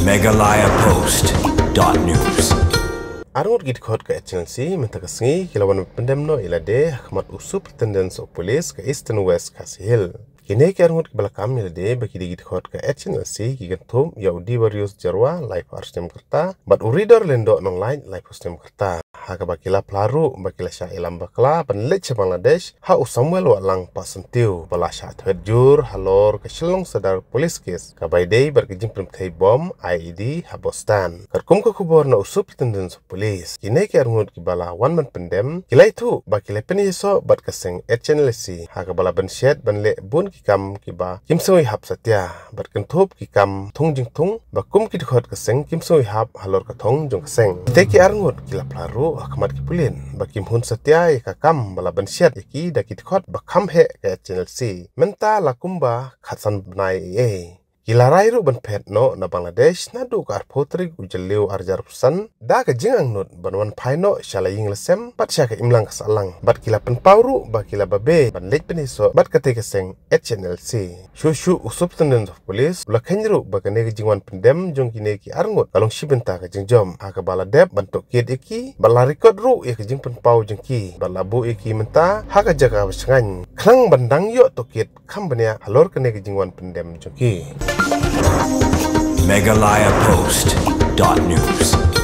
Meghalaya Post.news. Arut gid khot ka agency mentagasngi kilawan pendemno ilade khmat usup tendens of police ka Eastern West Kasihil. Kini ke arut belakam ilade bagi digit khot ka agency gigantum yaudi various jarwa live arstem kerta bat uridor lendo online live arstem kerta. Haka bakila pelaru bakila sya ilam bakla penlech Bangladesh ha Samuel walang pasentiu bala sya thwet jur halor ke shilong sadar police case ka baidei berkejing premthai bom IED ha Bostan karkum ka khubor na usup tendens of police kini ke arut ki bala one man pendem kilai thu bakila peniso bat kaseng HNLC haka bala ben shed benle bun ki kam ki ba kimsoi hap satya bat kentup ki kam thung jing thung bakum ki khot kaseng kimsoi hap halor ka thong jong kaseng te ki arut kila pelaru Ahmad Kipulin bakim hun setia kakam bala bensiat iki dakit khot bakam he ke channel C menta lakumba khatsan benai Kilarai ru ban pet no na Bangladesh na du kar potri ujeliu arjar pusan da ka jingang not banwan paino shalaying lesem bat sya ka imlang kasalang bat kila pen pauru ba kila babe ban lek peniso bat kate keseng HNLC shushu usup tenden of police la kenru ba kane jingwan pendem jong kine ki arngot kalong shibenta ka jingjom aka bala dep bantuk kid iki bala record ru e ka jing pen pau jengki bala bu iki menta haka jaga basangan klang bandang yo to kid kambania halor kane jingwan pendem jongki Meghalaya Post.news.